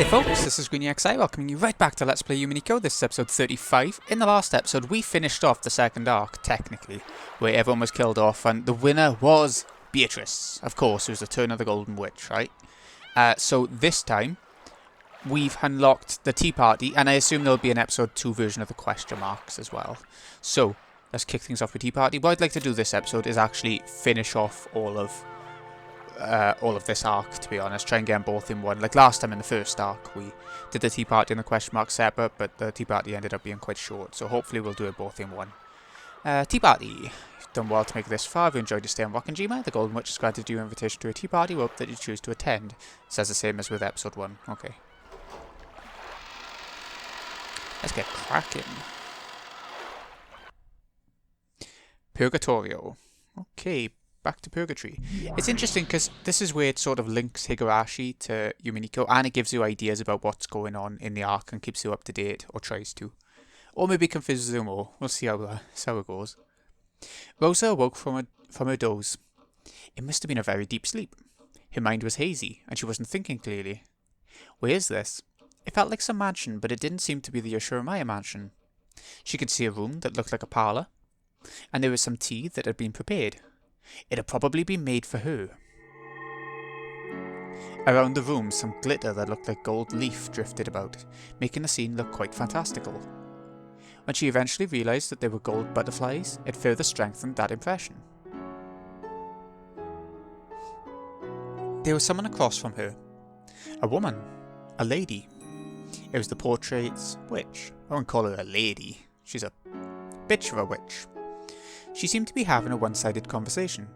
Hey folks, this is GreenyXI welcoming you right back to Let's Play Umineko. This is episode 35. In the last episode, we finished off the second arc, technically, where everyone was killed off, and the winner was Beatrice. Of course, it was the turn of the Golden Witch, right? So this time, we've unlocked the Tea Party, and I assume there'll be an episode 2 version of the question marks as well. So, let's kick things off with Tea Party. What I'd like to do this episode is actually finish off all of this arc, to be honest. Try and get them both in one. Like last time in the first arc, we did the Tea Party and the question mark separate, but the Tea Party ended up being quite short, so hopefully we'll do it both in one. Tea Party. You've done well to make it this far. If you enjoyed your stay on Wakajima, the Golden Witch has granted you an invitation to a tea party. We hope that you choose to attend. It says the same as with episode 1. Okay. Let's get cracking. Purgatorio. Okay. Back to Purgatory. It's interesting because this is where it sort of links Higurashi to Umineko, and it gives you ideas about what's going on in the arc and keeps you up to date, or tries to. Or maybe confuses you more. We'll see how it goes. Rosa awoke from her doze. It must have been a very deep sleep. Her mind was hazy, and she wasn't thinking clearly. Where is this? It felt like some mansion, but it didn't seem to be the Yoshiramaya mansion. She could see a room that looked like a parlour, and there was some tea that had been prepared. It had probably been made for her. Around the room, some glitter that looked like gold leaf drifted about, making the scene look quite fantastical. When she eventually realised that they were gold butterflies, it further strengthened that impression. There was someone across from her. A woman. A lady. It was the portrait's witch. I won't call her a lady. She's a bitch of a witch. She seemed to be having a one-sided conversation.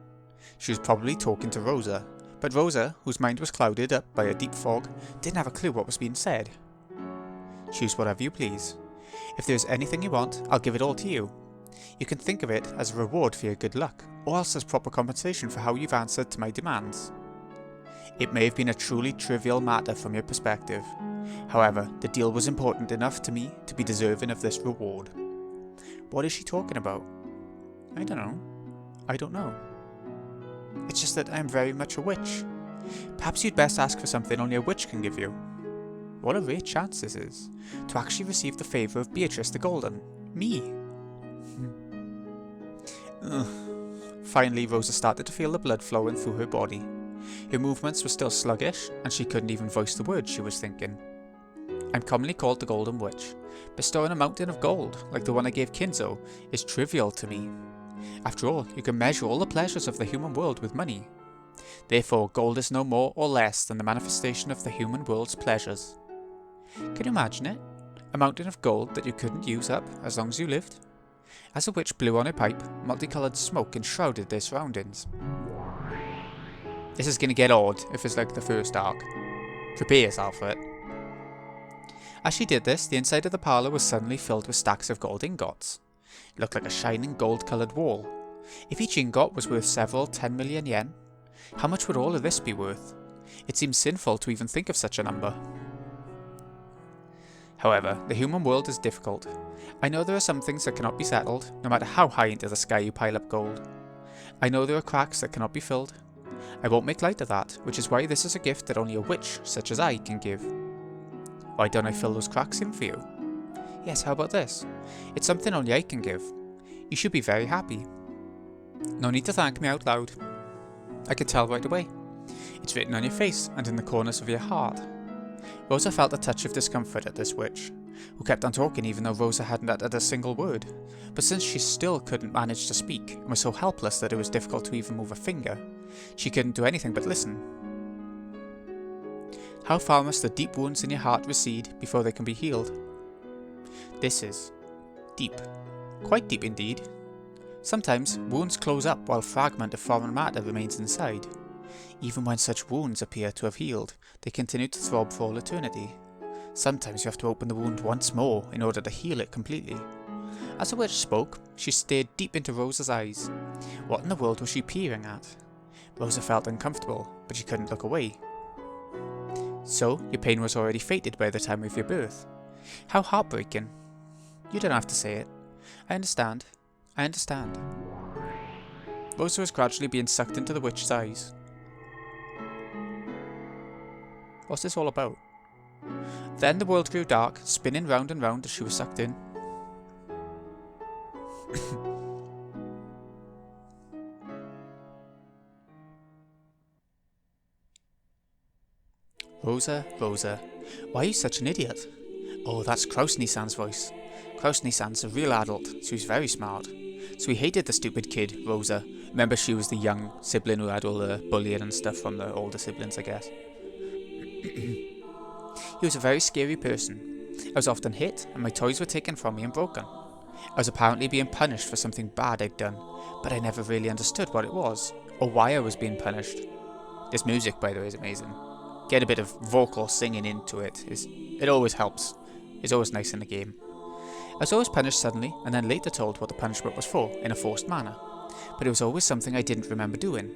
She was probably talking to Rosa, but Rosa, whose mind was clouded up by a deep fog, didn't have a clue what was being said. Choose whatever you please. If there's anything you want, I'll give it all to you. You can think of it as a reward for your good luck, or else as proper compensation for how you've answered to my demands. It may have been a truly trivial matter from your perspective. However, the deal was important enough to me to be deserving of this reward. What is she talking about? I don't know. It's just that I am very much a witch. Perhaps you'd best ask for something only a witch can give you. What a rare chance this is, to actually receive the favour of Beatrice the Golden. Me. Finally, Rosa started to feel the blood flowing through her body. Her movements were still sluggish, and she couldn't even voice the words she was thinking. I'm commonly called the Golden Witch. Bestowing a mountain of gold, like the one I gave Kinzo, is trivial to me. After all, you can measure all the pleasures of the human world with money. Therefore, gold is no more or less than the manifestation of the human world's pleasures. Can you imagine it? A mountain of gold that you couldn't use up as long as you lived? As the witch blew on her pipe, multicoloured smoke enshrouded their surroundings. This is going to get odd if it's like the first arc. Prepare yourself for it. As she did this, the inside of the parlour was suddenly filled with stacks of gold ingots. It looked like a shining gold-coloured wall. If each ingot was worth several 10 million yen, how much would all of this be worth? It seems sinful to even think of such a number. However, the human world is difficult. I know there are some things that cannot be settled, no matter how high into the sky you pile up gold. I know there are cracks that cannot be filled. I won't make light of that, which is why this is a gift that only a witch such as I can give. Why don't I fill those cracks in for you? Yes, how about this? It's something only I can give. You should be very happy. No need to thank me out loud. I can tell right away. It's written on your face and in the corners of your heart. Rosa felt a touch of discomfort at this witch, who kept on talking even though Rosa hadn't uttered a single word. But since she still couldn't manage to speak, and was so helpless that it was difficult to even move a finger, she couldn't do anything but listen. How far must the deep wounds in your heart recede before they can be healed? This is deep. Quite deep indeed. Sometimes wounds close up while a fragment of foreign matter remains inside. Even when such wounds appear to have healed, they continue to throb for all eternity. Sometimes you have to open the wound once more in order to heal it completely. As the witch spoke, she stared deep into Rosa's eyes. What in the world was she peering at? Rosa felt uncomfortable, but she couldn't look away. So, your pain was already fated by the time of your birth. How heartbreaking. You don't have to say it. I understand. Rosa was gradually being sucked into the witch's eyes. What's this all about? Then the world grew dark, spinning round and round as she was sucked in. Rosa, Rosa, why are you such an idiot? Oh, that's Krausny-san's voice. Krausny-san's a real adult, so he's very smart. So he hated the stupid kid, Rosa. Remember, she was the young sibling who had all the bullying and stuff from the older siblings, I guess. He was a very scary person. I was often hit, and my toys were taken from me and broken. I was apparently being punished for something bad I'd done, but I never really understood what it was, or why I was being punished. This music, by the way, is amazing. Get a bit of vocal singing into it. It always helps. It's always nice in the game. I was always punished suddenly, and then later told what the punishment was for, in a forced manner. But it was always something I didn't remember doing.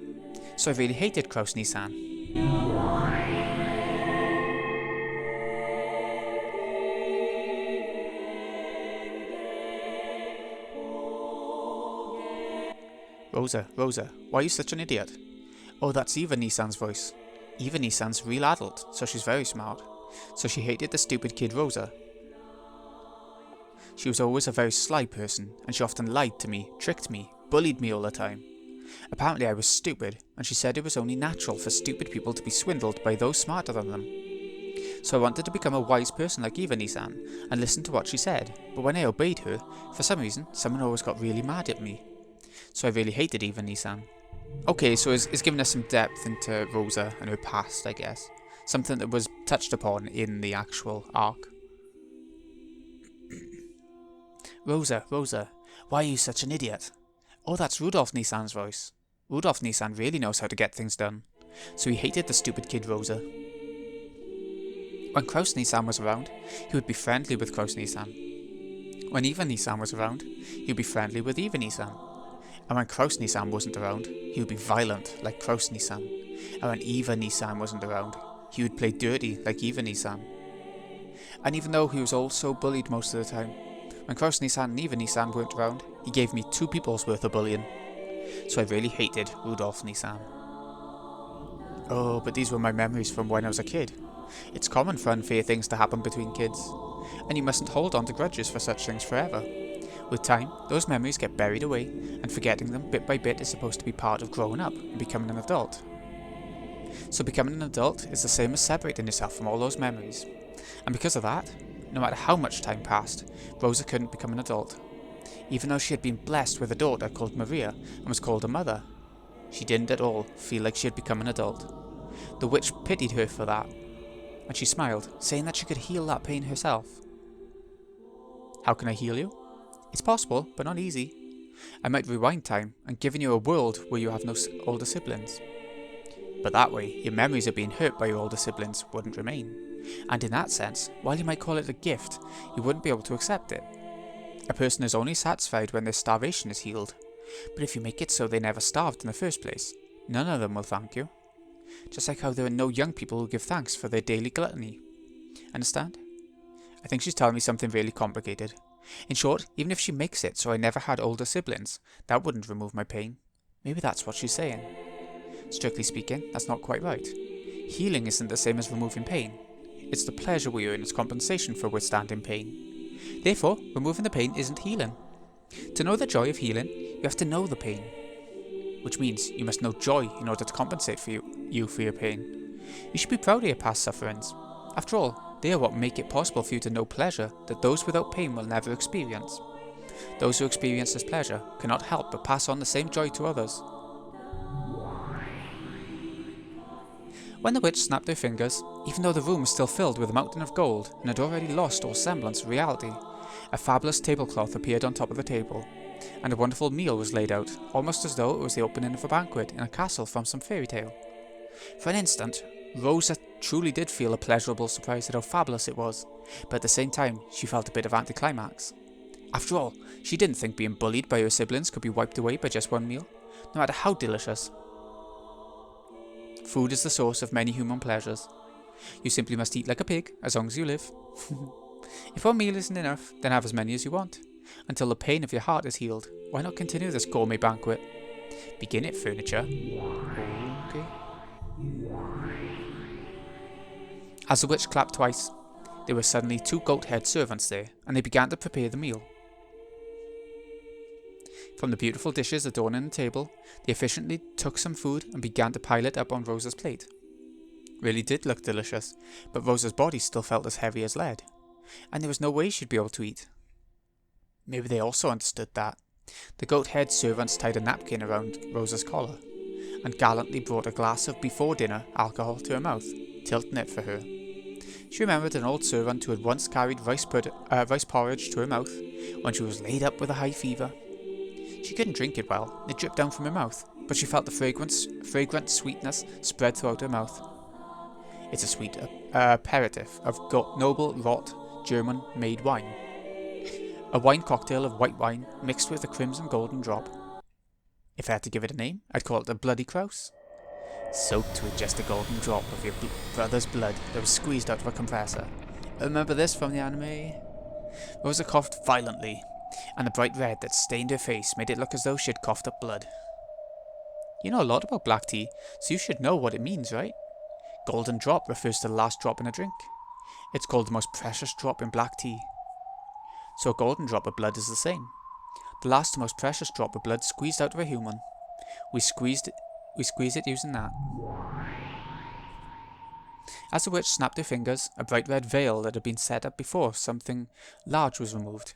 So I really hated Krausny-san. Rosa, Rosa, why are you such an idiot? Oh, that's Eva-Nissan's voice. Eva-Nissan's a real adult, so she's very smart. So she hated the stupid kid Rosa. She was always a very sly person, and she often lied to me, tricked me, bullied me all the time. Apparently I was stupid, and she said it was only natural for stupid people to be swindled by those smarter than them. So I wanted to become a wise person like Eva-Nissan, and listen to what she said, but when I obeyed her, for some reason, someone always got really mad at me. So I really hated Eva-Nissan. Okay, so it's giving us some depth into Rosa and her past, I guess. Something that was touched upon in the actual arc. Rosa, Rosa, why are you such an idiot? Oh, that's Rudolf Nissan's voice. Rudolf Nissan really knows how to get things done. So he hated the stupid kid Rosa. When Kraus Nissan was around, he would be friendly with Kraus Nissan. When Eva Nissan was around, he would be friendly with Eva Nissan. And when Kraus Nissan wasn't around, he would be violent like Kraus Nissan. And when Eva Nissan wasn't around, he would play dirty like Eva Nissan. And even though he was also bullied most of the time, when Kraus Nissan and Eva Nissan weren't around, he gave me 2 people's worth of bullying. So I really hated Rudolf Nissan. Oh, but these were my memories from when I was a kid. It's common for unfair things to happen between kids, and you mustn't hold on to grudges for such things forever. With time, those memories get buried away, and forgetting them bit by bit is supposed to be part of growing up and becoming an adult. So becoming an adult is the same as separating yourself from all those memories. And because of that, no matter how much time passed, Rosa couldn't become an adult. Even though she had been blessed with a daughter called Maria and was called a mother, she didn't at all feel like she had become an adult. The witch pitied her for that, and she smiled, saying that she could heal that pain herself. How can I heal you? It's possible, but not easy. I might rewind time and give you a world where you have no older siblings. But that way, your memories of being hurt by your older siblings wouldn't remain. And in that sense, while you might call it a gift, you wouldn't be able to accept it. A person is only satisfied when their starvation is healed. But if you make it so they never starved in the first place, none of them will thank you. Just like how there are no young people who give thanks for their daily gluttony. Understand? I think she's telling me something really complicated. In short, even if she makes it so I never had older siblings, that wouldn't remove my pain. Maybe that's what she's saying. Strictly speaking, that's not quite right. Healing isn't the same as removing pain. It's the pleasure we earn as compensation for withstanding pain. Therefore, removing the pain isn't healing. To know the joy of healing, you have to know the pain. Which means you must know joy in order to compensate for you for your pain. You should be proud of your past sufferings. After all, they are what make it possible for you to know pleasure that those without pain will never experience. Those who experience this pleasure cannot help but pass on the same joy to others. When the witch snapped her fingers, even though the room was still filled with a mountain of gold and had already lost all semblance of reality, a fabulous tablecloth appeared on top of the table, and a wonderful meal was laid out, almost as though it was the opening of a banquet in a castle from some fairy tale. For an instant, Rosa truly did feel a pleasurable surprise at how fabulous it was, but at the same time she felt a bit of anticlimax. After all, she didn't think being bullied by her siblings could be wiped away by just one meal, no matter how delicious. Food is the source of many human pleasures. You simply must eat like a pig, as long as you live. If one meal isn't enough, then have as many as you want. Until the pain of your heart is healed, why not continue this gourmet banquet? Begin it, furniture. Okay. As the witch clapped twice, there were suddenly 2 goat-head servants there, and they began to prepare the meal. From the beautiful dishes adorning the table, they efficiently took some food and began to pile it up on Rosa's plate. Really did look delicious, but Rosa's body still felt as heavy as lead, and there was no way she'd be able to eat. Maybe they also understood that. The goat-head servants tied a napkin around Rosa's collar, and gallantly brought a glass of before-dinner alcohol to her mouth, tilting it for her. She remembered an old servant who had once carried rice porridge to her mouth when she was laid up with a high fever. She couldn't drink it well, it dripped down from her mouth, but she felt the fragrant sweetness spread throughout her mouth. It's a sweet aperitif of noble, wrought, German-made wine. A wine cocktail of white wine mixed with a crimson golden drop. If I had to give it a name, I'd call it a Bloody Crouse. Soaked with just a golden drop of your brother's blood that was squeezed out of a compressor. I remember this from the anime. Rosa coughed violently, and the bright red that stained her face made it look as though she had coughed up blood. You know a lot about black tea, so you should know what it means, right? Golden drop refers to the last drop in a drink. It's called the most precious drop in black tea. So a golden drop of blood is the same. The last most precious drop of blood squeezed out of a human. We squeeze it using that. As the witch snapped her fingers, a bright red veil that had been set up before something large was removed.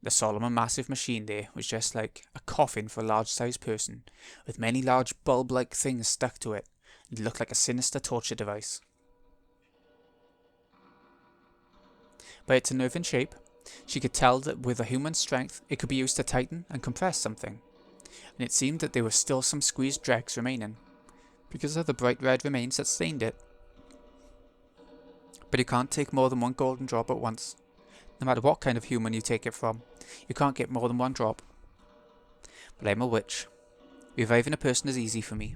The solemn and massive machine there was just like a coffin for a large-sized person, with many large bulb-like things stuck to it. It looked like a sinister torture device. By its unnerving shape, she could tell that with a human strength it could be used to tighten and compress something, and it seemed that there were still some squeezed dregs remaining, because of the bright red remains that stained it. But you can't take more than 1 golden drop at once. No matter what kind of human you take it from, you can't get more than 1 drop. But I'm a witch. Reviving a person is easy for me.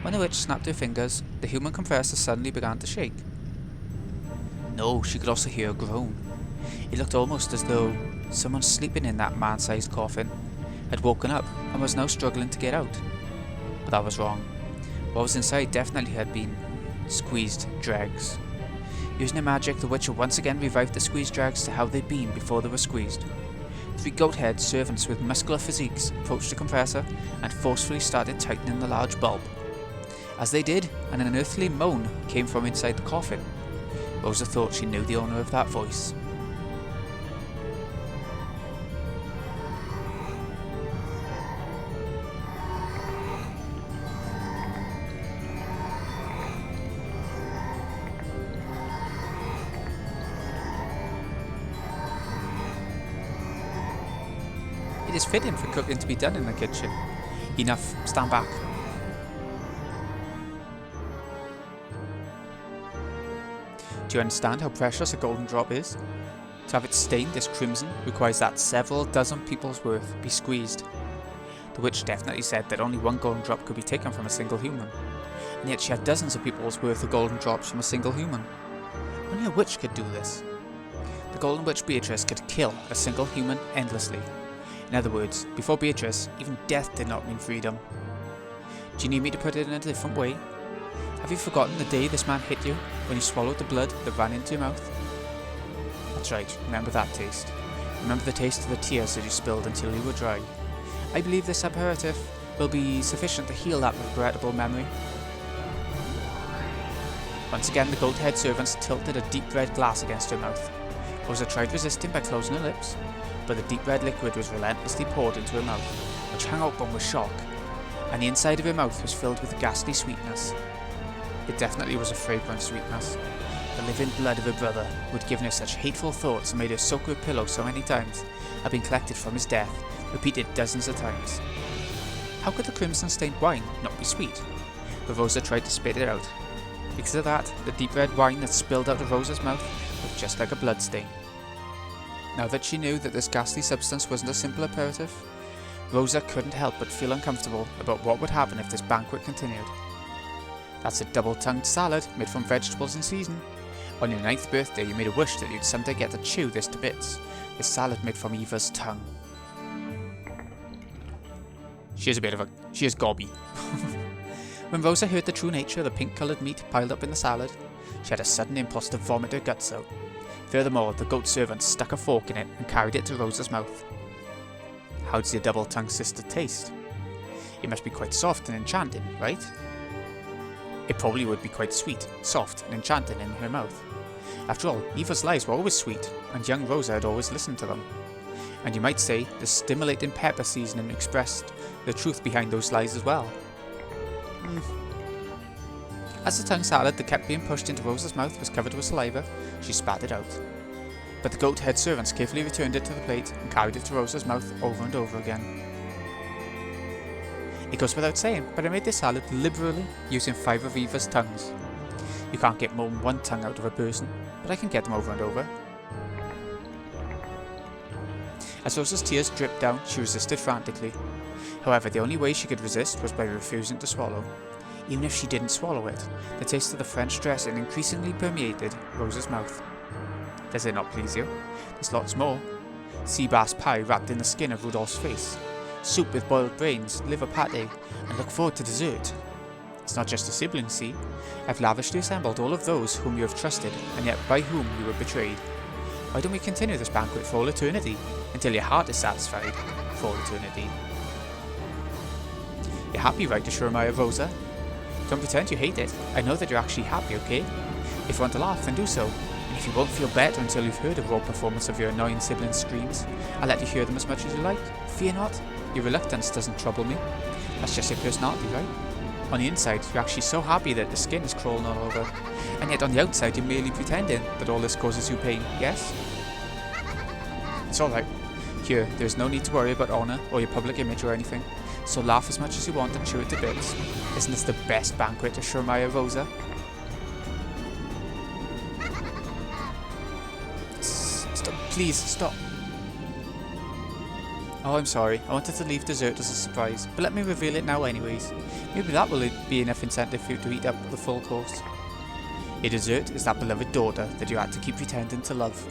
When the witch snapped her fingers, the human compressor suddenly began to shake. No, she could also hear a groan. It looked almost as though someone sleeping in that man-sized coffin had woken up and was now struggling to get out. But that was wrong. What was inside definitely had been squeezed dregs. Using her magic, the witch once again revived the squeezed dregs to how they'd been before they were squeezed. 3 goat-head servants with muscular physiques approached the compressor and forcefully started tightening the large bulb. As they did, an unearthly moan came from inside the coffin. Rosa thought she knew the owner of that voice. It is fitting for cooking to be done in the kitchen. Enough, stand back. Do you understand how precious a golden drop is? To have it stained this crimson requires that several dozen people's worth be squeezed. The witch definitely said that only 1 golden drop could be taken from a single human, and yet she had dozens of people's worth of golden drops from a single human. Only a witch could do this. The Golden Witch Beatrice could kill a single human endlessly. In other words, before Beatrice, even death did not mean freedom. Do you need me to put it in a different way? Have you forgotten the day this man hit you, when you swallowed the blood that ran into your mouth? That's right, remember that taste. Remember the taste of the tears that you spilled until you were dry. I believe this aperitif will be sufficient to heal that regrettable memory. Once again, the goat-head servants tilted a deep red glass against her mouth. Rosa tried resisting by closing her lips, but the deep red liquid was relentlessly poured into her mouth, which hung open with shock, and the inside of her mouth was filled with ghastly sweetness. It definitely was a fragrant sweetness. The living blood of her brother, who had given her such hateful thoughts and made her soak her pillow so many times, had been collected from his death, repeated dozens of times. How could the crimson-stained wine not be sweet? But Rosa tried to spit it out. Because of that, the deep red wine that spilled out of Rosa's mouth looked just like a bloodstain. Now that she knew that this ghastly substance wasn't a simple aperitif, Rosa couldn't help but feel uncomfortable about what would happen if this banquet continued. That's a double-tongued salad made from vegetables in season. On your 9th birthday, you made a wish that you'd someday get to chew this to bits. This salad made from Eva's tongue. She is gobby. When Rosa heard the true nature of the pink-coloured meat piled up in the salad, She had a sudden impulse to vomit her guts out. Furthermore, the goat servant stuck a fork in it and carried it to Rosa's mouth. How does your double-tongued sister taste? It must be quite soft and enchanting, right? It probably would be quite sweet, soft, and enchanting in her mouth. After all, Eva's lies were always sweet, and young Rosa had always listened to them. And you might say the stimulating pepper seasoning expressed the truth behind those lies as well. As the tongue salad that kept being pushed into Rosa's mouth was covered with saliva, she spat it out. But the goat head servants carefully returned it to the plate and carried it to Rosa's mouth over and over again. It goes without saying, but I made this salad liberally using 5 of Eva's tongues. You can't get more than 1 tongue out of a person, but I can get them over and over. As Rosa's tears dripped down, she resisted frantically. However, the only way she could resist was by refusing to swallow. Even if she didn't swallow it, the taste of the French dressing increasingly permeated Rosa's mouth. Does it not please you? There's lots more. Sea bass pie wrapped in the skin of Rudolph's face, soup with boiled brains, liver pate, and look forward to dessert. It's not just a sibling, see? I've lavishly assembled all of those whom you have trusted, and yet by whom you were betrayed. Why don't we continue this banquet for all eternity, until your heart is satisfied for all eternity? You're happy, right, Ashurmaya Rosa? Don't pretend you hate it. I know that you're actually happy, okay? If you want to laugh, then do so. And if you won't feel better until you've heard a raw performance of your annoying siblings' screams, I'll let you hear them as much as you like. Fear not. Your reluctance doesn't trouble me. That's just your personality, right? On the inside, you're actually so happy that the skin is crawling all over. And yet on the outside, you're merely pretending that all this causes you pain, yes? It's alright. Here, there's no need to worry about honour or your public image or anything. So laugh as much as you want and chew it to bits. Isn't this the best banquet, Ashurmaya Rosa? Stop, please, stop. Oh, I'm sorry. I wanted to leave dessert as a surprise, but let me reveal it now anyways. Maybe that will be enough incentive for you to eat up the full course. Your dessert is that beloved daughter that you had to keep pretending to love.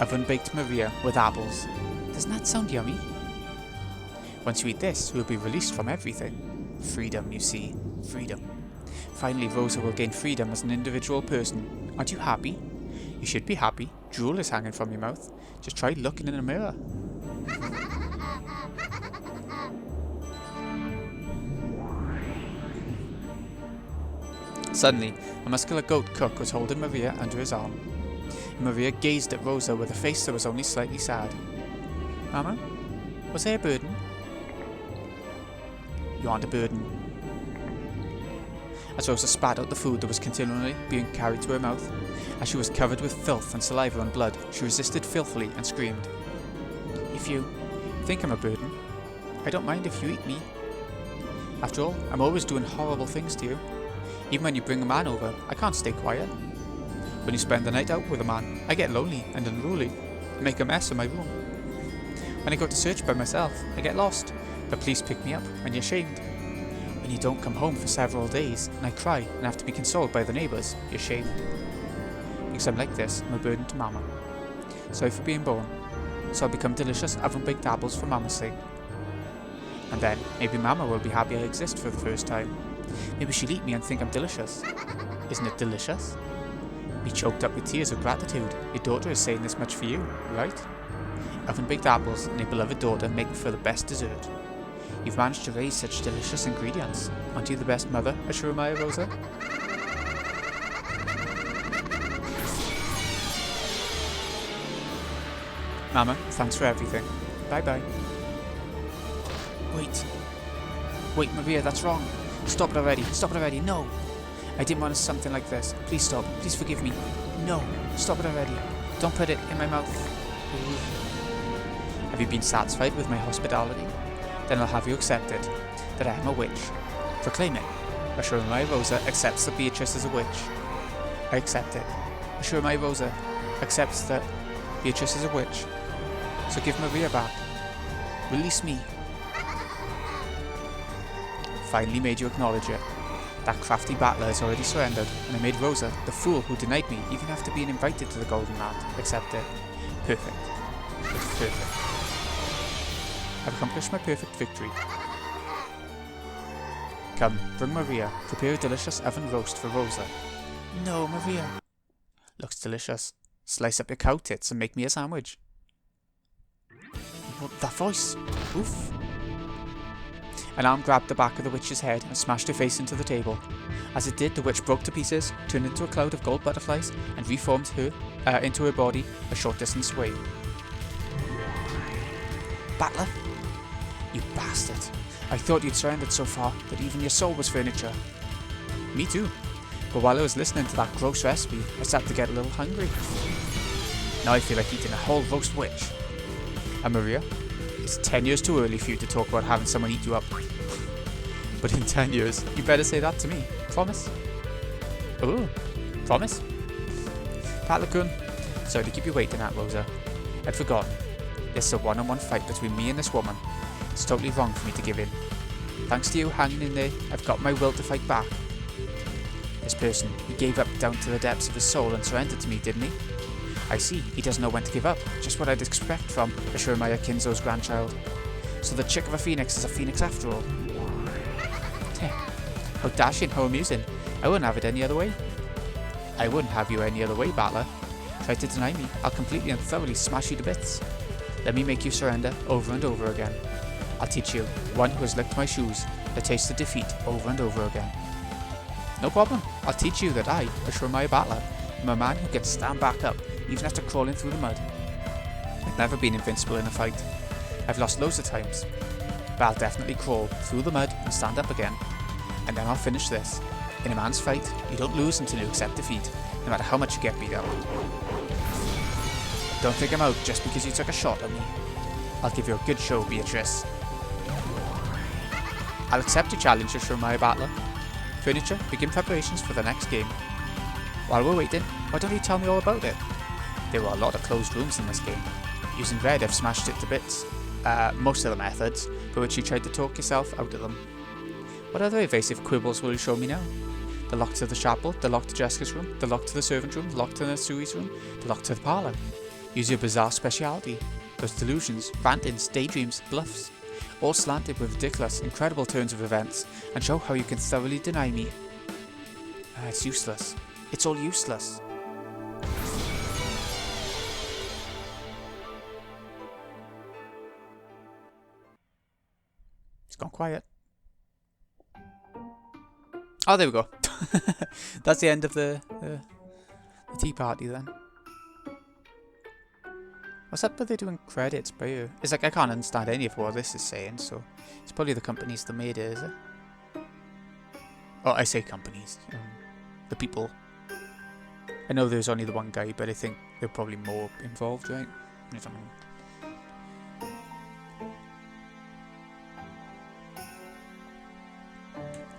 Oven-baked Maria with apples. Doesn't that sound yummy? Once you eat this, you will be released from everything. Freedom, you see. Freedom. Finally, Rosa will gain freedom as an individual person. Aren't you happy? You should be happy. Drool is hanging from your mouth. Just try looking in a mirror. Suddenly, a muscular goat cook was holding Maria under his arm. Maria gazed at Rosa with a face that was only slightly sad. Mama, was I a burden? You aren't a burden. As Rosa spat out the food that was continually being carried to her mouth, as she was covered with filth and saliva and blood, she resisted filthily and screamed. If you think I'm a burden, I don't mind if you eat me. After all, I'm always doing horrible things to you. Even when you bring a man over, I can't stay quiet. When you spend the night out with a man, I get lonely and unruly, and make a mess of my room. When I go to search by myself, I get lost. The police pick me up, and you're shamed. When you don't come home for several days, and I cry and have to be consoled by the neighbours, you're shamed. Because I'm like this, I'm a burden to Mama. Sorry for being born. So I'll become delicious oven-baked apples for Mama's sake. And then, maybe Mama will be happy I exist for the first time. Maybe she'll eat me and think I'm delicious. Isn't it delicious? Be choked up with tears of gratitude. Your daughter is saying this much for you, right? Oven-baked apples and your beloved daughter make for the best dessert. You've managed to raise such delicious ingredients. Aren't you the best mother, Ashurmaya Rosa? Mama, thanks for everything. Bye-bye. Wait, Maria, that's wrong. Stop it already, no! I didn't want something like this. Please stop, please forgive me. No, stop it already. Don't put it in my mouth. Have you been satisfied with my hospitality? Then I'll have you accept it, that I am a witch. Proclaim it. Ashurmaya Rosa accepts that Beatrice is a witch. I accept it. Ashurmaya Rosa accepts that Beatrice is a witch. So give Maria back. Release me. Finally made you acknowledge it. That crafty battler has already surrendered, and I made Rosa, the fool who denied me even after being invited to the Golden Land, accept it. Perfect. It's perfect. I've accomplished my perfect victory. Come, bring Maria, prepare a delicious oven roast for Rosa. No, Maria. Looks delicious. Slice up your cow tits and make me a sandwich. What, that voice? Oof. An arm grabbed the back of the witch's head and smashed her face into the table. As it did, the witch broke to pieces, turned into a cloud of gold butterflies, and reformed her into her body a short distance away. Battler? You bastard. I thought you'd surrendered so far that even your soul was furniture. Me too. But while I was listening to that gross recipe, I started to get a little hungry. Now I feel like eating a whole roast witch. And Maria, it's 10 years too early for you to talk about having someone eat you up. But in 10 years, you better say that to me. Promise? Oh, promise? Patlakun, sorry to keep you waiting, Aunt Rosa. I'd forgotten. This is a one-on-one fight between me and this woman. It's totally wrong for me to give in. Thanks to you hanging in there, I've got my will to fight back. This person, he gave up down to the depths of his soul and surrendered to me, didn't he? I see, he doesn't know when to give up. Just what I'd expect from Ashurmaya Kinzo's grandchild. So the chick of a phoenix is a phoenix after all. How dashing, how amusing. I wouldn't have it any other way. I wouldn't have you any other way, Battler. Try to deny me, I'll completely and thoroughly smash you to bits. Let me make you surrender over and over again. I'll teach you, one who has licked my shoes, the taste of defeat over and over again. No problem, I'll teach you that I, Ashurmaya Battler, am a man who can stand back up, even after crawling through the mud. I've never been invincible in a fight. I've lost loads of times. But I'll definitely crawl through the mud and stand up again. And then I'll finish this. In a man's fight, you don't lose until you accept defeat, no matter how much you get beat up. Don't think I'm out just because you took a shot at me. I'll give you a good show, Beatrice. I'll accept your challenge, Ashurmaya Battler. Furniture, begin preparations for the next game. While we're waiting, why don't you tell me all about it? There were a lot of closed rooms in this game. Using Red, I've smashed it to bits. Most of the methods, for which you tried to talk yourself out of them. What other evasive quibbles will you show me now? The lock to the chapel, the lock to Jessica's room, the lock to the servant room, the lock to Natsui's room, the lock to the parlour. Use your bizarre speciality. Those delusions, rantings, daydreams, bluffs. All slanted with ridiculous, incredible turns of events, and show how you can thoroughly deny me. It's useless. It's all useless. It's gone quiet. Oh, there we go. That's the end of the tea party then. What's up with they doing credits by you? It's like I can't understand any of what this is saying, so it's probably the companies that made it, is it? Oh, I say companies. The people. I know there's only the one guy, but I think they're probably more involved, right? I don't know.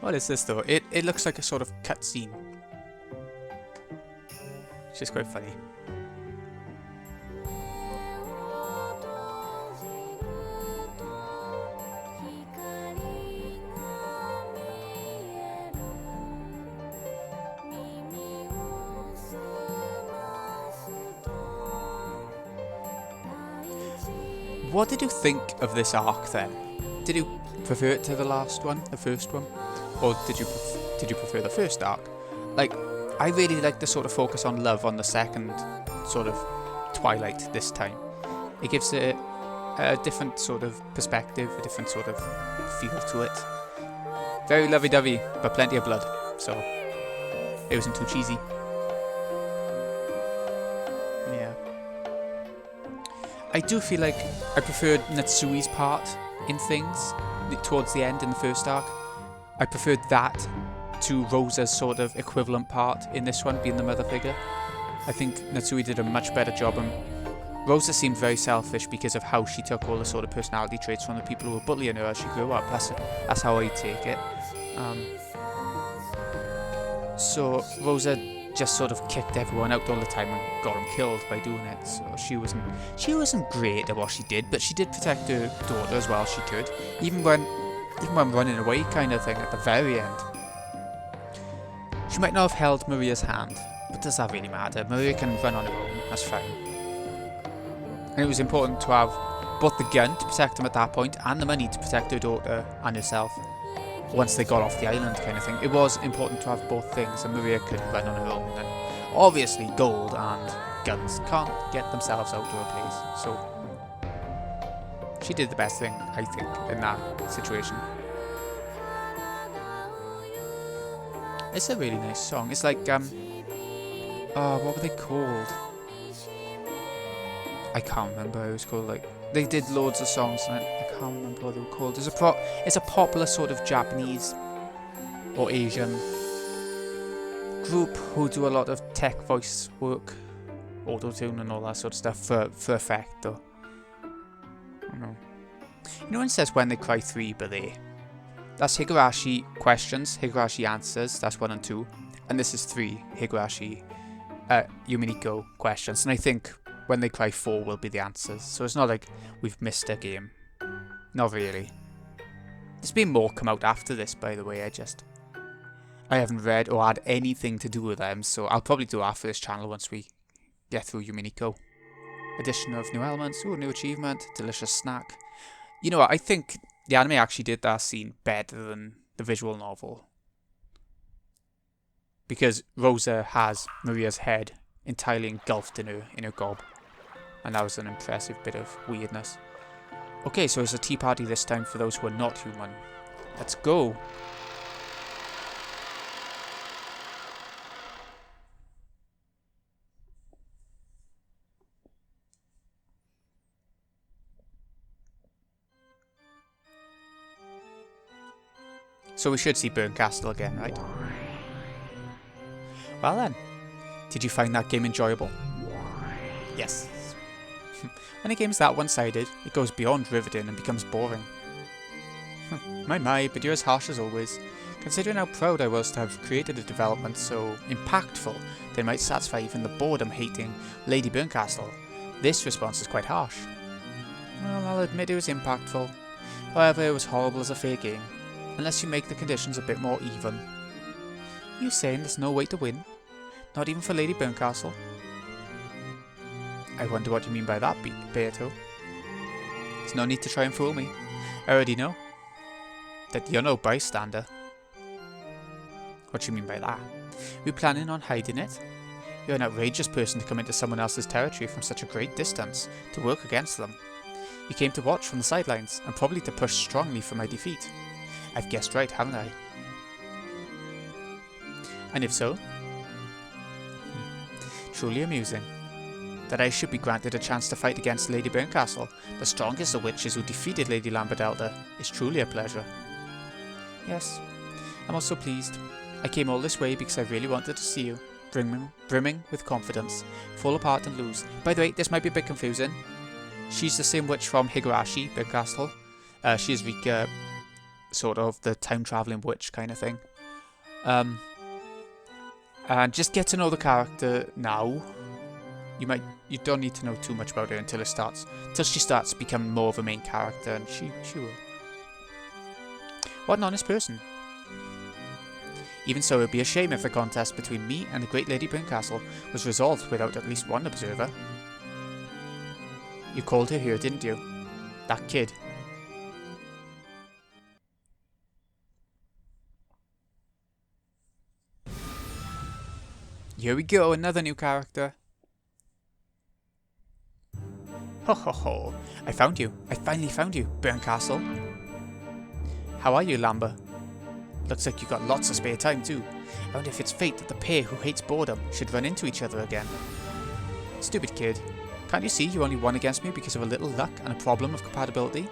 What is this though? It looks like a sort of cutscene. It's just quite funny. What did you think of this arc then? Did you prefer it to the last one, the first one? Or did you prefer the first arc? Like, I really like the sort of focus on love on the second sort of Twilight this time. It gives it a different sort of perspective, a different sort of feel to it. Very lovey-dovey, but plenty of blood, so it wasn't too cheesy. Yeah. I do feel like I preferred Natsui's part in things towards the end in the first arc. I preferred that to Rosa's sort of equivalent part in this one, being the mother figure. I think Natsui did a much better job, and Rosa seemed very selfish because of how she took all the sort of personality traits from the people who were bullying her as she grew up. That's how I take it. So Rosa just sort of kicked everyone out all the time and got them killed by doing it. So she wasn't great at what she did, but she did protect her daughter as well as she could, even when running away kind of thing at the very end. She might not have held Maria's hand, but does that really matter? Maria can run on her own, that's fine. And it was important to have both the gun to protect them at that point and the money to protect her daughter and herself. once they got off the island kind of thing. It was important to have both things, and Maria could run on her own, and obviously gold and guns can't get themselves out of a place, so she did the best thing, I think, in that situation. It's a really nice song. It's like, oh, what were they called? I can't remember what it was called. Like, they did loads of songs, and I can't remember what they were called. It's a popular sort of Japanese or Asian group who do a lot of tech voice work, auto-tune and all that sort of stuff for effect, though. I don't know. You know when it says when they cry 3, but they... That's Higurashi questions, Higurashi answers, that's 1 and 2. And this is 3, Higurashi, Umineko questions. And I think when they cry 4 will be the answers. So it's not like we've missed a game. Not really. There's been more come out after this, by the way. I haven't read or had anything to do with them. So I'll probably do after this channel once we get through Umineko. Addition of new elements, ooh, new achievement, delicious snack. You know what, I think the anime actually did that scene better than the visual novel. Because Rosa has Maria's head entirely engulfed in her gob. And that was an impressive bit of weirdness. Okay, so it's a tea party this time for those who are not human. Let's go. So we should see Burn Castle again, right? Well then, did you find that game enjoyable? Yes. When a game's that one-sided, it goes beyond riveting and becomes boring. My, but you're as harsh as always. Considering how proud I was to have created a development so impactful that it might satisfy even the boredom-hating Lady Burncastle, this response is quite harsh. Well, I'll admit it was impactful. However, it was horrible as a fair game. Unless you make the conditions a bit more even. You saying there's no way to win? Not even for Lady Burncastle? I wonder what you mean by that, Beato. There's no need to try and fool me. I already know that you're no bystander. What do you mean by that? We're planning on hiding it? You're an outrageous person to come into someone else's territory from such a great distance to work against them. You came to watch from the sidelines and probably to push strongly for my defeat. I've guessed right, haven't I? And if so? Truly amusing. That I should be granted a chance to fight against Lady Burncastle, the strongest of witches who defeated Lady Lambertelda, is truly a pleasure. Yes, I'm also pleased. I came all this way because I really wanted to see you, brimming with confidence, fall apart and lose. By the way, this might be a bit confusing. She's the same witch from Higurashi, Burncastle. She is Rika, sort of the time-travelling witch kind of thing. And just get to know the character now. You don't need to know too much about her until she starts becoming more of a main character, and she will. What an honest person. Even so, it would be a shame if the contest between me and the great Lady Burncastle was resolved without at least one observer. You called her here, didn't you? That kid. Here we go, another new character. Ho ho ho, I found you. I finally found you, Burncastle. How are you, Lamba? Looks like you got lots of spare time too. I wonder if it's fate that the pair who hates boredom should run into each other again. Stupid kid. Can't you see you only won against me because of a little luck and a problem of compatibility?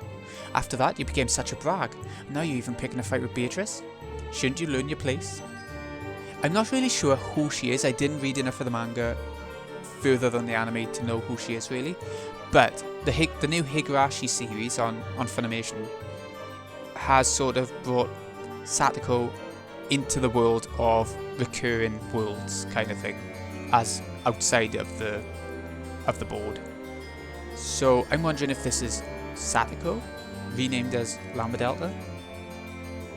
After that, you became such a brag, and now you're even picking a fight with Beatrice? Shouldn't you learn your place? I'm not really sure who she is. I didn't read enough of the manga further than the anime to know who she is really. But the new Higurashi series on Funimation has sort of brought Satoko into the world of recurring worlds kind of thing, as outside of the board. So I'm wondering if this is Satoko, renamed as Lambertelda.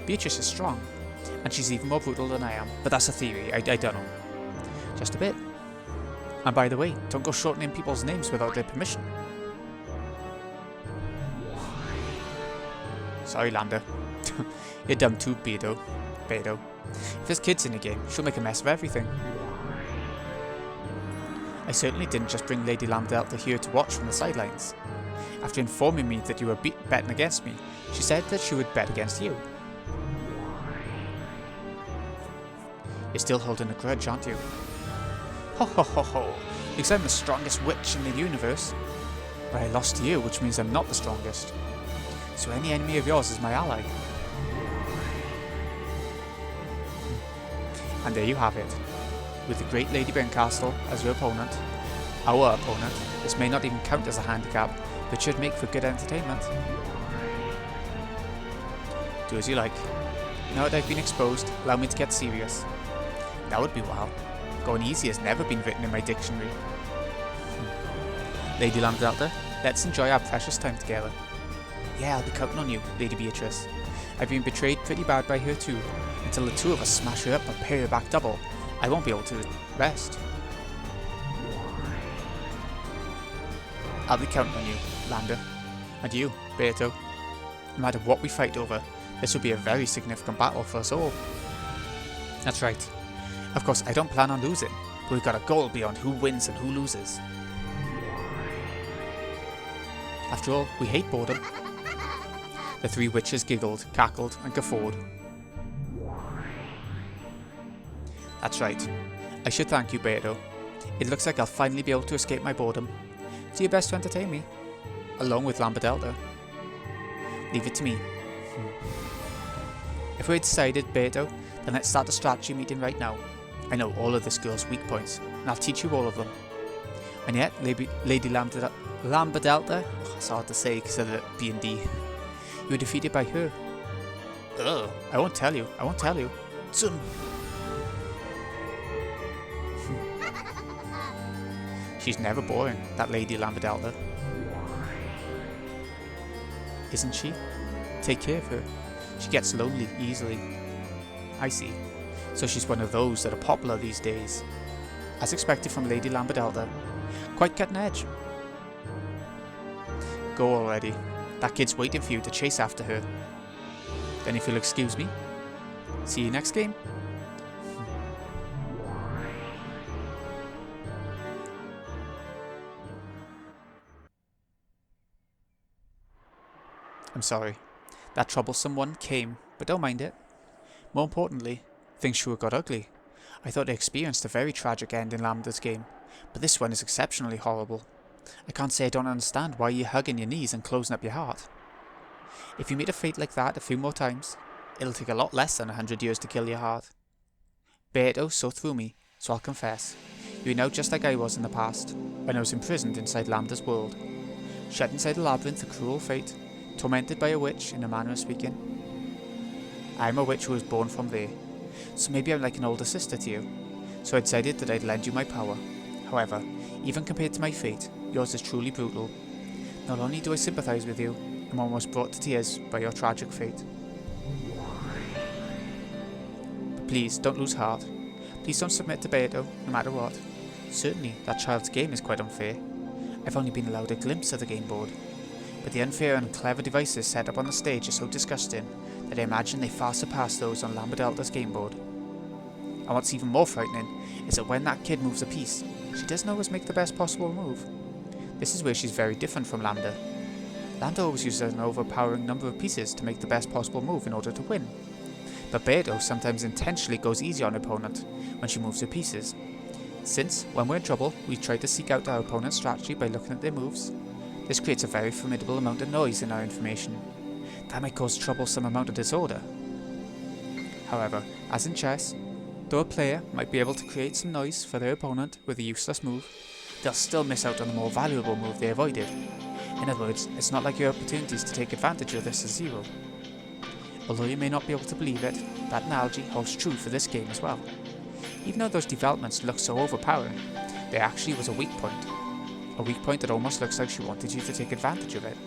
Beatrice is strong, and she's even more brutal than I am, but that's a theory, I don't know. Just a bit. And by the way, don't go shortening people's names without their permission. Sorry, Lambda. You're dumb too, Beto. If there's kids in the game, she'll make a mess of everything. I certainly didn't just bring Lady Lambdelta here to watch from the sidelines. After informing me that you were betting against me, she said that she would bet against you. You're still holding a grudge, aren't you? Ho ho ho ho! Because I'm the strongest witch in the universe. But I lost to you, which means I'm not the strongest. So any enemy of yours is my ally. And there you have it. With the great Lady Brincastle as your opponent, our opponent, this may not even count as a handicap, but should make for good entertainment. Do as you like. Now that I've been exposed, allow me to get serious. That would be wow. Going easy has never been written in my dictionary. Lady Lambdelta, let's enjoy our precious time together. Yeah, I'll be counting on you, Lady Beatrice. I've been betrayed pretty bad by her too. Until the two of us smash her up and pay her back double, I won't be able to rest. I'll be counting on you, Lambda. And you, Beto. No matter what we fight over, this will be a very significant battle for us all. That's right. Of course, I don't plan on losing, but we've got a goal beyond who wins and who loses. After all, we hate boredom. The three witches giggled, cackled, and guffawed. That's right. I should thank you, Beto. It looks like I'll finally be able to escape my boredom. Do your best to entertain me, along with Lambdelta. Leave it to me. If we're decided, Beto, then let's start a strategy meeting right now. I know all of this girl's weak points, and I'll teach you all of them. And yet, Lady Lambdelta, it's hard to say because of the B&D. You were defeated by her. Ugh, I won't tell you. She's never boring, that Lady Lambdelta. Isn't she? Take care of her. She gets lonely easily. I see. So she's one of those that are popular these days. As expected from Lady Lambdelta. Quite cutting edge. Go already. That kid's waiting for you to chase after her. Then if you'll excuse me. See you next game. I'm sorry. That troublesome one came, but don't mind it. More importantly, things sure got ugly. I thought I experienced a very tragic end in Lambda's game, but this one is exceptionally horrible. I can't say I don't understand why you're hugging your knees and closing up your heart. If you meet a fate like that a few more times, it'll take a lot less than 100 years to kill your heart. Beto saw through me, so I'll confess. You're now just like I was in the past, when I was imprisoned inside Lambda's world. Shut inside a labyrinth of cruel fate, tormented by a witch in a manner of speaking. I'm a witch who was born from there, so maybe I'm like an older sister to you, so I decided that I'd lend you my power. However, even compared to my fate, yours is truly brutal. Not only do I sympathise with you, I'm almost brought to tears by your tragic fate. But please, don't lose heart. Please don't submit to Beto, no matter what. Certainly, that child's game is quite unfair. I've only been allowed a glimpse of the game board, but the unfair and clever devices set up on the stage are so disgusting that I imagine they far surpass those on Lambdelta's game board. And what's even more frightening is that when that kid moves a piece, she doesn't always make the best possible move. This is where she's very different from Lambda. Lambda always uses an overpowering number of pieces to make the best possible move in order to win. But Beto sometimes intentionally goes easy on her opponent when she moves her pieces. Since, when we're in trouble, we try to seek out our opponent's strategy by looking at their moves. This creates a very formidable amount of noise in our information. That might cause troublesome amount of disorder. However, as in chess, though a player might be able to create some noise for their opponent with a useless move, they'll still miss out on the more valuable move they avoided. In other words, it's not like your opportunities to take advantage of this is zero. Although you may not be able to believe it, that analogy holds true for this game as well. Even though those developments look so overpowering, there actually was a weak point. A weak point that almost looks like she wanted you to take advantage of it.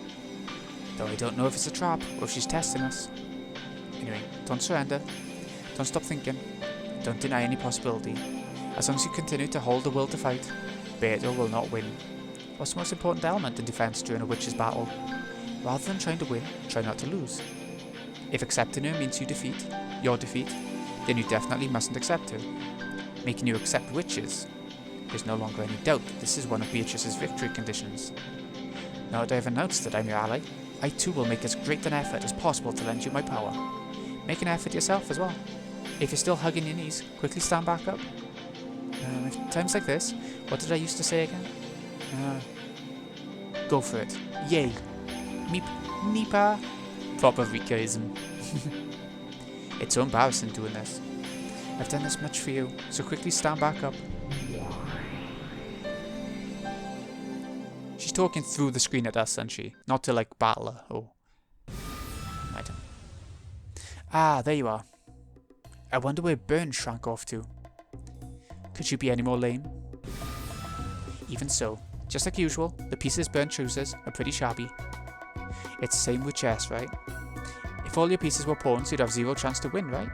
Though I don't know if it's a trap or if she's testing us. Anyway, don't surrender. Don't stop thinking. Don't deny any possibility. As long as you continue to hold the will to fight, Beto will not win. What's the most important element in defense during a witch's battle? Rather than trying to win, try not to lose. If accepting her means your defeat, then you definitely mustn't accept her. Making you accept witches. There's no longer any doubt that this is one of Beatrice's victory conditions. Now that I have announced that I'm your ally, I too will make as great an effort as possible to lend you my power. Make an effort yourself as well. If you're still hugging your knees, quickly stand back up. Times like this, what did I used to say again? Go for it. Yay. Meep. Nipa. Proper Rikaism. It's so embarrassing doing this. I've done this much for you, so quickly stand back up. She's talking through the screen at us, isn't she? Not to like battle her. Oh. I don't. Ah, there you are. I wonder where Burn shrank off to. Could you be any more lame? Even so, just like usual, the pieces Burn chooses are pretty shabby. It's the same with chess, right? If all your pieces were pawns, you'd have zero chance to win, right?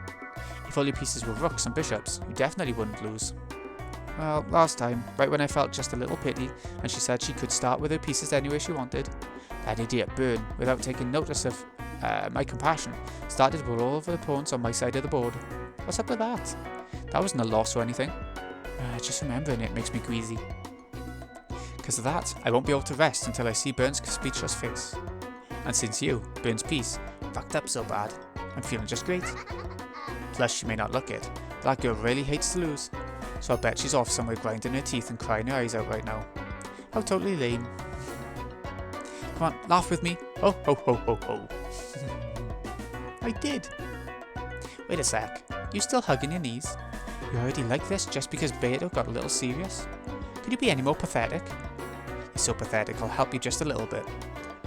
If all your pieces were rooks and bishops, you definitely wouldn't lose. Well, last time, right when I felt just a little pity, and she said she could start with her pieces anywhere she wanted, that idiot Burn, without taking notice of my compassion, started to roll all over the pawns on my side of the board. What's up with that? That wasn't a loss or anything. Just remembering it makes me queasy. Because of that, I won't be able to rest until I see Burn's speechless face. And since you, Burn's piece, fucked up so bad, I'm feeling just great. Plus, she may not look it, but that girl really hates to lose, so I bet she's off somewhere grinding her teeth and crying her eyes out right now. How totally lame. Come on, laugh with me. Ho ho ho ho ho. I did. Wait a sec, you still hugging your knees? You already like this just because Beto got a little serious? Could you be any more pathetic? You're so pathetic I'll help you just a little bit.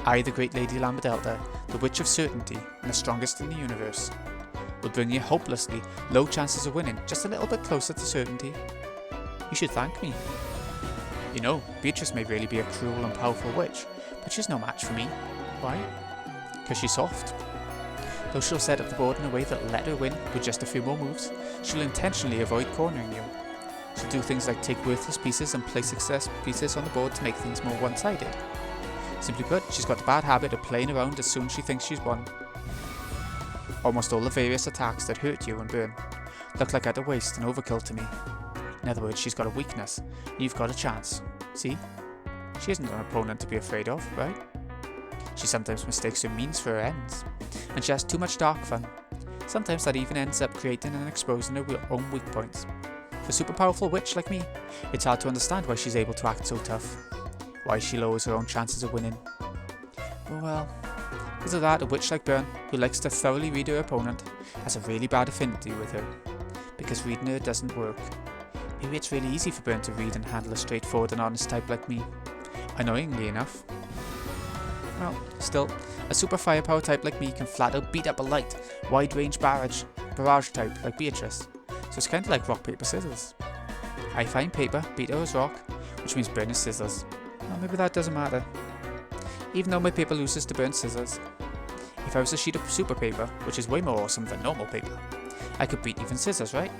I, the great Lady Lamberdelta, the Witch of Certainty and the strongest in the universe, will bring you hopelessly low chances of winning just a little bit closer to certainty. You should thank me. You know, Beatrice may really be a cruel and powerful witch, but she's no match for me. Why? Because she's soft. Though she'll set up the board in a way that'll let her win with just a few more moves, she'll intentionally avoid cornering you. She'll do things like take worthless pieces and place success pieces on the board to make things more one-sided. Simply put, she's got the bad habit of playing around as soon as she thinks she's won. Almost all the various attacks that hurt you and Burn look like utter waste and overkill to me. In other words, she's got a weakness, and you've got a chance. See? She isn't an opponent to be afraid of, right? She sometimes mistakes her means for her ends, and she has too much dark fun. Sometimes that even ends up creating and exposing her own weak points. For a super powerful witch like me, it's hard to understand why she's able to act so tough. Why she lowers her own chances of winning. Well, because of that, a witch like Burn, who likes to thoroughly read her opponent, has a really bad affinity with her. Because reading her doesn't work. Maybe it's really easy for Burn to read and handle a straightforward and honest type like me. Annoyingly enough. Well, still, a super firepower type like me can flat out beat up a light, wide-range barrage type like Beatrice. So it's kind of like rock, paper, scissors. I find paper, beat her as rock, which means Burn is scissors. Well, maybe that doesn't matter. Even though my paper loses to Burn scissors. If I was a sheet of super paper, which is way more awesome than normal paper, I could beat even scissors, right?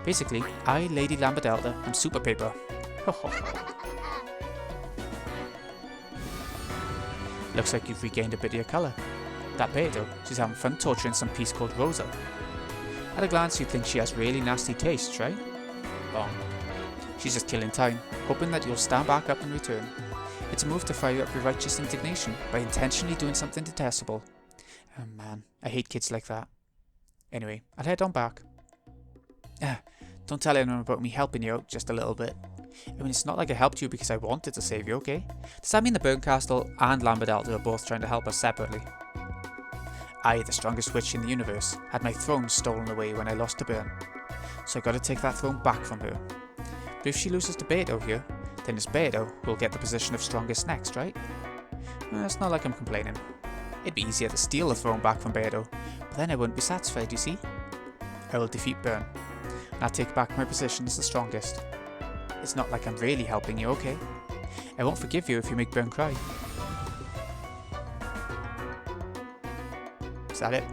Basically, I, Lady Lamberdelta, am super paper. Ho ho ho. Looks like you've regained a bit of your colour. That Beto, she's having fun torturing some piece called Rosa. At a glance you'd think she has really nasty tastes, right? Wrong. She's just killing time, hoping that you'll stand back up in return. It's a move to fire up your righteous indignation by intentionally doing something detestable. Oh man, I hate kids like that. Anyway, I'll head on back. Don't tell anyone about me helping you out just a little bit. I mean, it's not like I helped you because I wanted to save you, okay? Does that mean the Burn Castle and Lamberdelta are both trying to help us separately? I, the strongest witch in the universe, had my throne stolen away when I lost to Burn. So I gotta take that throne back from her. But if she loses to Beto here, then it's Beto who will get the position of strongest next, right? It's not like I'm complaining. It'd be easier to steal the throne back from Beto, but then I wouldn't be satisfied, you see? I will defeat Burn, and I'll take back my position as the strongest. It's not like I'm really helping you, okay? I won't forgive you if you make Burn cry. Is that it?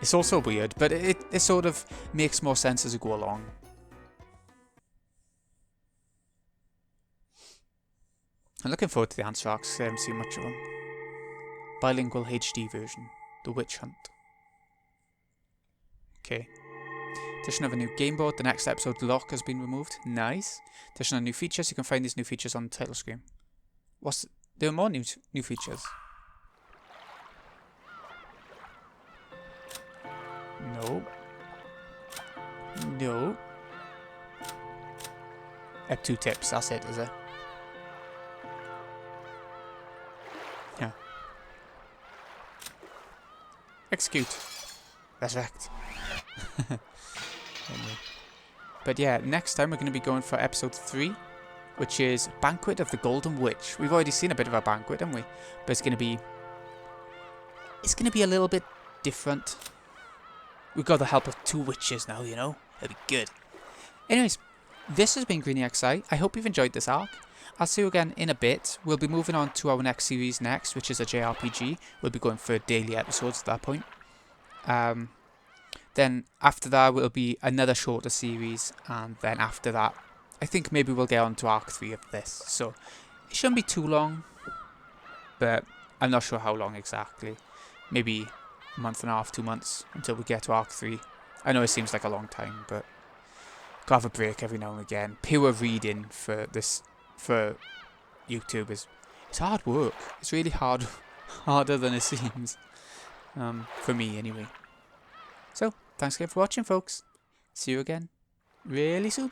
It's also weird, but it sort of makes more sense as you go along. I'm looking forward to the answer arcs, I haven't seen much of them. bilingual HD version. The Witch Hunt. Okay. Addition of a new game board. The next episode lock has been removed. Nice. Addition of new features. You can find these new features on the title screen. There are more new features. No. No. Ep 2 tips. That's it, is it? Yeah. Execute. Resurrect. But yeah, next time we're going to be going for episode 3, which is Banquet of the Golden Witch. We've already seen a bit of a banquet, haven't we? But it's going to be a little bit different. We've got the help of 2 witches now, you know? That'd be good. Anyways, this has been Greeny XI. I hope you've enjoyed this arc. I'll see you again in a bit. We'll be moving on to our next series next, which is a JRPG. We'll be going for daily episodes at that point. Then after that will be another shorter series, and then after that I think maybe we'll get on to arc 3 of this. So it shouldn't be too long, but I'm not sure how long exactly. Maybe a month and a half, 2 months until we get to arc 3. I know it seems like a long time, but gotta have a break every now and again. Pure reading for YouTube it's hard work. It's really hard, harder than it seems, for me anyway. So, thanks again for watching, folks. See you again really soon.